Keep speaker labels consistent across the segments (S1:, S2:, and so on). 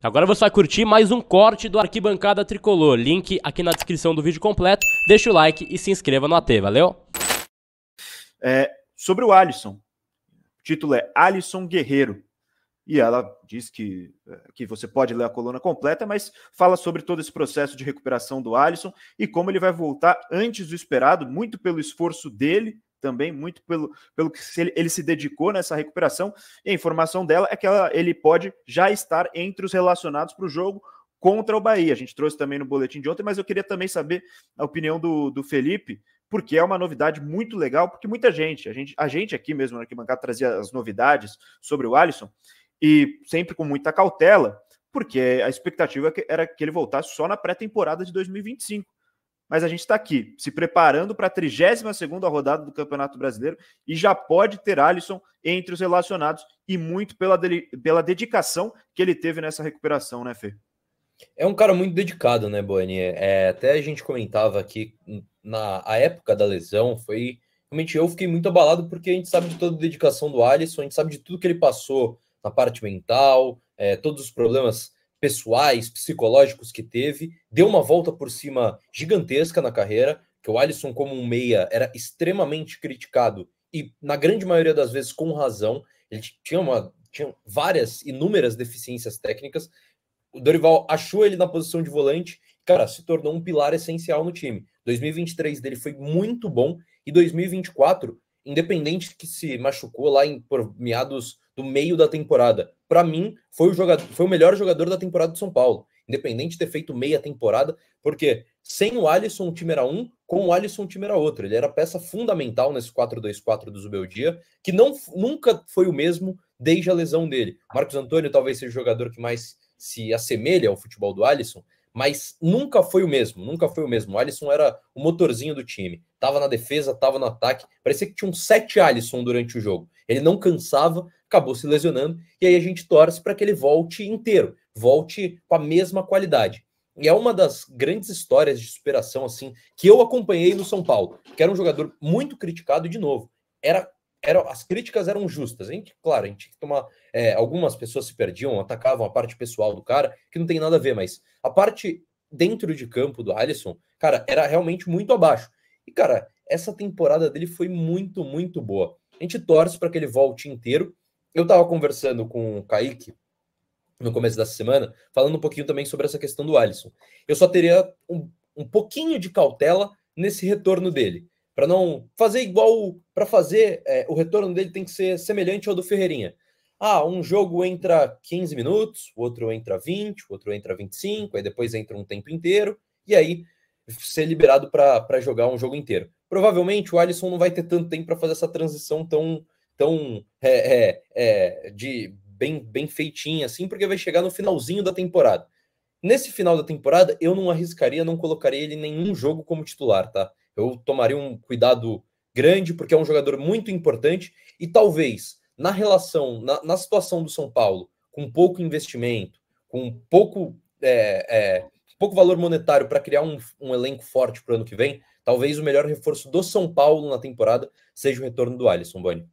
S1: Agora você vai curtir mais um corte do Arquibancada Tricolor. Link aqui na descrição do vídeo completo. Deixa o like e se inscreva no AT, valeu?
S2: Sobre o Alisson. O título é Alisson Guerreiro. E ela diz que você pode ler a coluna completa, mas fala sobre todo esse processo de recuperação do Alisson e como ele vai voltar antes do esperado, muito pelo esforço dele, também muito pelo que ele se dedicou nessa recuperação. E a informação dela é que ele pode já estar entre os relacionados para o jogo contra o Bahia. A gente trouxe também no boletim de ontem, mas eu queria também saber a opinião do Felipe, porque é uma novidade muito legal, porque muita gente, a gente aqui mesmo na Arquibancada trazia as novidades sobre o Alisson, e sempre com muita cautela, porque a expectativa era que ele voltasse só na pré-temporada de 2025. Mas a gente está aqui, se preparando para a 32ª rodada do Campeonato Brasileiro e já pode ter Alisson entre os relacionados e muito pela dedicação que ele teve nessa recuperação, né, Fê?
S3: É um cara muito dedicado, né, Boani? Até a gente comentava aqui, na época da lesão, realmente eu fiquei muito abalado porque a gente sabe de toda a dedicação do Alisson, a gente sabe de tudo que ele passou na parte mental, todos os problemas pessoais, psicológicos que teve, deu uma volta por cima gigantesca na carreira, que o Alisson como um meia era extremamente criticado e na grande maioria das vezes com razão. Ele tinha várias, inúmeras deficiências técnicas. O Dorival achou ele na posição de volante, cara, se tornou um pilar essencial no time. 2023 dele foi muito bom e 2024, independente que se machucou lá por meados do meio da temporada, para mim foi o melhor jogador da temporada do São Paulo, independente de ter feito meia temporada, porque sem o Alisson o time era um, com o Alisson o time era outro. Ele era peça fundamental nesse 4-2-4 do Zubeldia, que nunca foi o mesmo desde a lesão dele. Marcos Antônio talvez seja o jogador que mais se assemelha ao futebol do Alisson, mas nunca foi o mesmo, nunca foi o mesmo. O Alisson era o motorzinho do time, tava na defesa, tava no ataque, parecia que tinha um 7 Alisson durante o jogo. Ele não cansava, acabou se lesionando, e aí a gente torce para que ele volte inteiro, volte com a mesma qualidade. E é uma das grandes histórias de superação assim que eu acompanhei no São Paulo, que era um jogador muito criticado e, de novo, as críticas eram justas. Claro, a gente tinha que tomar. Algumas pessoas se perdiam, atacavam a parte pessoal do cara, que não tem nada a ver, mas a parte dentro de campo do Alisson, cara, era realmente muito abaixo. E, cara, essa temporada dele foi muito, muito boa. A gente torce para que ele volte inteiro. Eu tava conversando com o Kaique no começo dessa semana, falando um pouquinho também sobre essa questão do Alisson. Eu só teria um pouquinho de cautela nesse retorno dele, para não fazer igual, para fazer o retorno dele tem que ser semelhante ao do Ferreirinha. Um jogo entra 15 minutos, o outro entra 20, o outro entra 25, aí depois entra um tempo inteiro, e aí ser liberado para jogar um jogo inteiro. Provavelmente o Alisson não vai ter tanto tempo para fazer essa transição tão de bem feitinha assim, porque vai chegar no finalzinho da temporada. Nesse final da temporada, eu não arriscaria, não colocaria ele em nenhum jogo como titular, tá? Eu tomaria um cuidado grande, porque é um jogador muito importante e talvez na relação, na situação do São Paulo, com pouco investimento, com pouco valor monetário para criar um elenco forte para o ano que vem, talvez o melhor reforço do São Paulo na temporada seja o retorno do Alisson, Boni.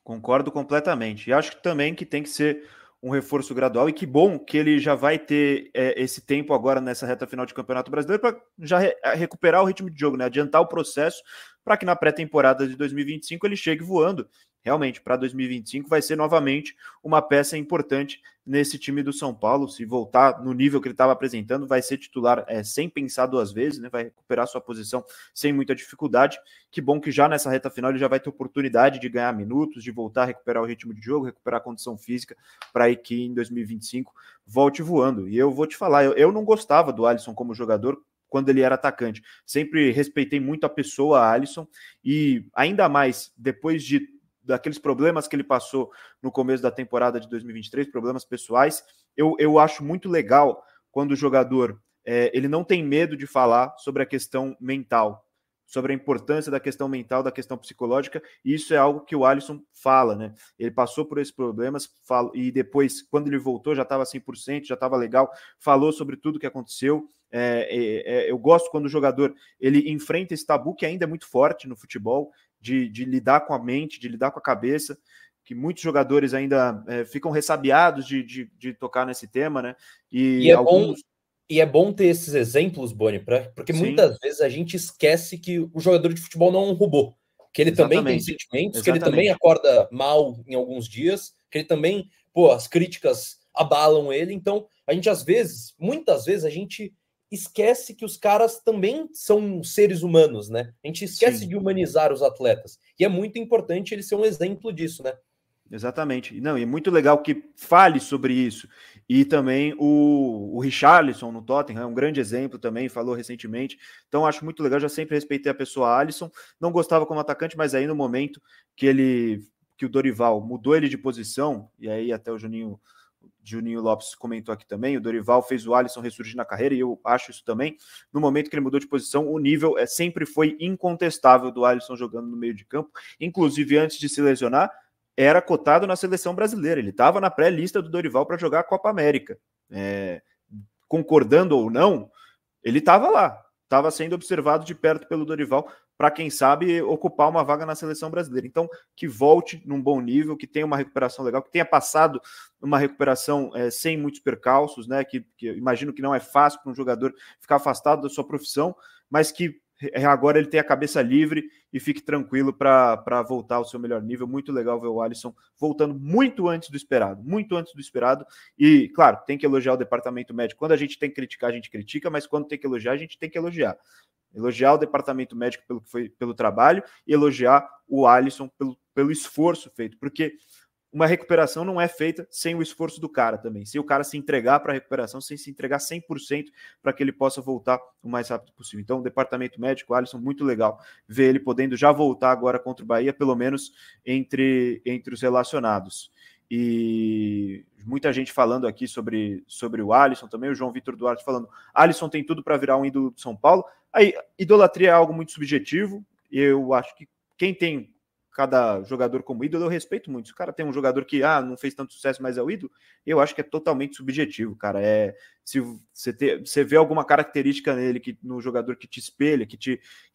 S2: Concordo completamente. E acho que também que tem que ser um reforço gradual, e que bom que ele já vai ter esse tempo agora nessa reta final de Campeonato Brasileiro para já recuperar o ritmo de jogo, né? Adiantar o processo para que na pré-temporada de 2025 ele chegue voando. Realmente, para 2025 vai ser novamente uma peça importante nesse time do São Paulo. Se voltar no nível que ele estava apresentando, vai ser titular sem pensar duas vezes, né? Vai recuperar sua posição sem muita dificuldade. Que bom que já nessa reta final ele já vai ter oportunidade de ganhar minutos, de voltar a recuperar o ritmo de jogo, recuperar a condição física para aí que em 2025 volte voando. E eu vou te falar, eu não gostava do Alisson como jogador quando ele era atacante. Sempre respeitei muito a pessoa Alisson, e ainda mais depois daqueles problemas que ele passou no começo da temporada de 2023, problemas pessoais, eu acho muito legal quando o jogador ele não tem medo de falar sobre a questão mental, sobre a importância da questão mental, da questão psicológica, e isso é algo que o Alisson fala, né? Ele passou por esses problemas, e depois, quando ele voltou, já estava 100%, já estava legal, falou sobre tudo que aconteceu. Eu gosto quando o jogador ele enfrenta esse tabu que ainda é muito forte no futebol, de lidar com a mente, de lidar com a cabeça, que muitos jogadores ainda ficam ressabiados de tocar nesse tema, né?
S3: E é bom ter esses exemplos, Boni, porque muitas vezes a gente esquece que o jogador de futebol não é um robô, que ele também tem sentimentos, que ele também acorda mal em alguns dias, que ele também, as críticas abalam ele. Então, a gente muitas vezes, a gente esquece que os caras também são seres humanos, né? A gente esquece de humanizar os atletas. E é muito importante ele ser um exemplo disso, né?
S2: Exatamente. Não, e é muito legal que fale sobre isso. E também o Richarlison no Tottenham é um grande exemplo também, falou recentemente. Então acho muito legal, já sempre respeitei a pessoa Alisson. Não gostava como atacante, mas aí no momento que o Dorival mudou ele de posição, e aí até o Juninho Lopes comentou aqui também, o Dorival fez o Alisson ressurgir na carreira, e eu acho isso também. No momento que ele mudou de posição, o nível sempre foi incontestável do Alisson jogando no meio de campo, inclusive antes de se lesionar, era cotado na seleção brasileira, ele estava na pré-lista do Dorival para jogar a Copa América. Concordando ou não, ele estava lá, estava sendo observado de perto pelo Dorival para, quem sabe, ocupar uma vaga na seleção brasileira. Então, que volte num bom nível, que tenha uma recuperação legal, que tenha passado uma recuperação sem muitos percalços, né? Que imagino que não é fácil para um jogador ficar afastado da sua profissão, mas que agora ele tem a cabeça livre e fique tranquilo para voltar ao seu melhor nível. Muito legal ver o Alisson voltando muito antes do esperado, e, claro, tem que elogiar o departamento médico. Quando a gente tem que criticar, a gente critica, mas quando tem que elogiar, a gente tem que elogiar o departamento médico pelo trabalho e elogiar o Alisson pelo esforço feito, porque uma recuperação não é feita sem o esforço do cara também, sem o cara se entregar para a recuperação, sem se entregar 100% para que ele possa voltar o mais rápido possível. Então, o departamento médico, o Alisson, muito legal ver ele podendo já voltar agora contra o Bahia, pelo menos entre os relacionados. E muita gente falando aqui sobre o Alisson também, o João Vitor Duarte falando, Alisson tem tudo para virar um ídolo de São Paulo. Aí, idolatria é algo muito subjetivo, e eu acho que quem tem cada jogador como ídolo, eu respeito muito. Se o cara tem um jogador que não fez tanto sucesso, mas é o ídolo, eu acho que é totalmente subjetivo, cara. Se você vê alguma característica nele, no jogador que te espelha, que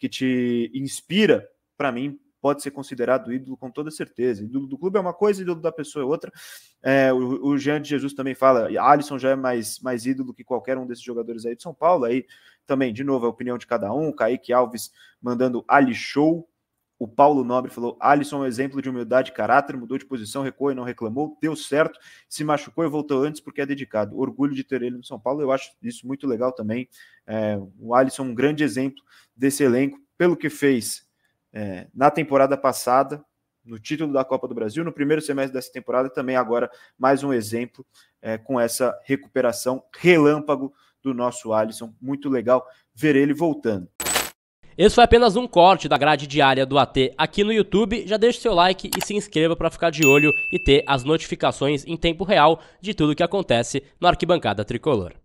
S2: te inspira, para mim, pode ser considerado ídolo com toda certeza. Ídolo do clube é uma coisa, ídolo da pessoa é outra. O Jean de Jesus também fala, Alisson já é mais ídolo que qualquer um desses jogadores aí de São Paulo. Aí também, de novo, a opinião de cada um. Kaique Alves mandando Ali Show. O Paulo Nobre falou, Alisson é um exemplo de humildade e caráter, mudou de posição, recuou e não reclamou, deu certo, se machucou e voltou antes porque é dedicado. Orgulho de ter ele no São Paulo, eu acho isso muito legal também. O Alisson um grande exemplo desse elenco, pelo que fez na temporada passada, no título da Copa do Brasil, no primeiro semestre dessa temporada, também agora mais um exemplo com essa recuperação relâmpago do nosso Alisson. Muito legal ver ele voltando.
S1: Esse foi apenas um corte da grade diária do AT aqui no YouTube. Já deixe seu like e se inscreva para ficar de olho e ter as notificações em tempo real de tudo que acontece no Arquibancada Tricolor.